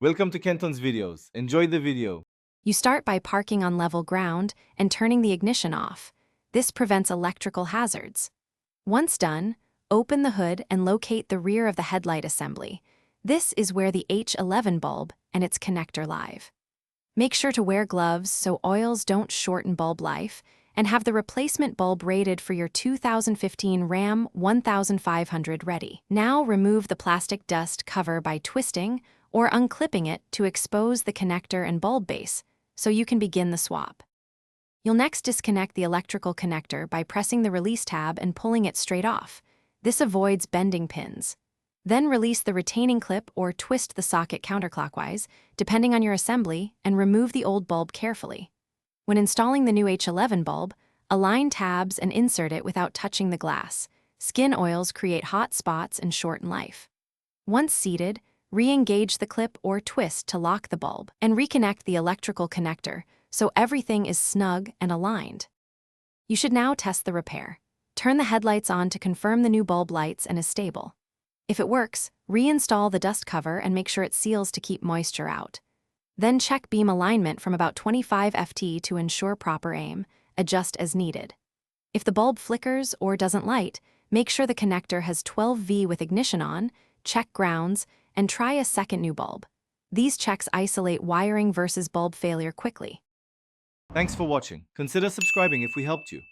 Welcome to Kenton's videos. Enjoy the video. You start by parking on level ground and turning the ignition off. This prevents electrical hazards. Once done, open the hood and locate the rear of the headlight assembly. This is where the H11 bulb and its connector live. Make sure to wear gloves so oils don't shorten bulb life, and have the replacement bulb rated for your 2015 Ram 1500 ready. Now remove the plastic dust cover by twisting or unclipping it to expose the connector and bulb base, so you can begin the swap. You'll next disconnect the electrical connector by pressing the release tab and pulling it straight off. This avoids bending pins. Then release the retaining clip or twist the socket counterclockwise, depending on your assembly, and remove the old bulb carefully. When installing the new H11 bulb, align tabs and insert it without touching the glass. Skin oils create hot spots and shorten life. Once seated, re-engage the clip or twist to lock the bulb, and reconnect the electrical connector so everything is snug and aligned. You should now test the repair. Turn the headlights on to confirm the new bulb lights and is stable. If it works, reinstall the dust cover and make sure it seals to keep moisture out. Then check beam alignment from about 25 ft to ensure proper aim. Adjust as needed. If the bulb flickers or doesn't light, make sure the connector has 12V with ignition on, check grounds, and try a second new bulb. These checks isolate wiring versus bulb failure quickly. Thanks for watching. Consider subscribing if we helped you.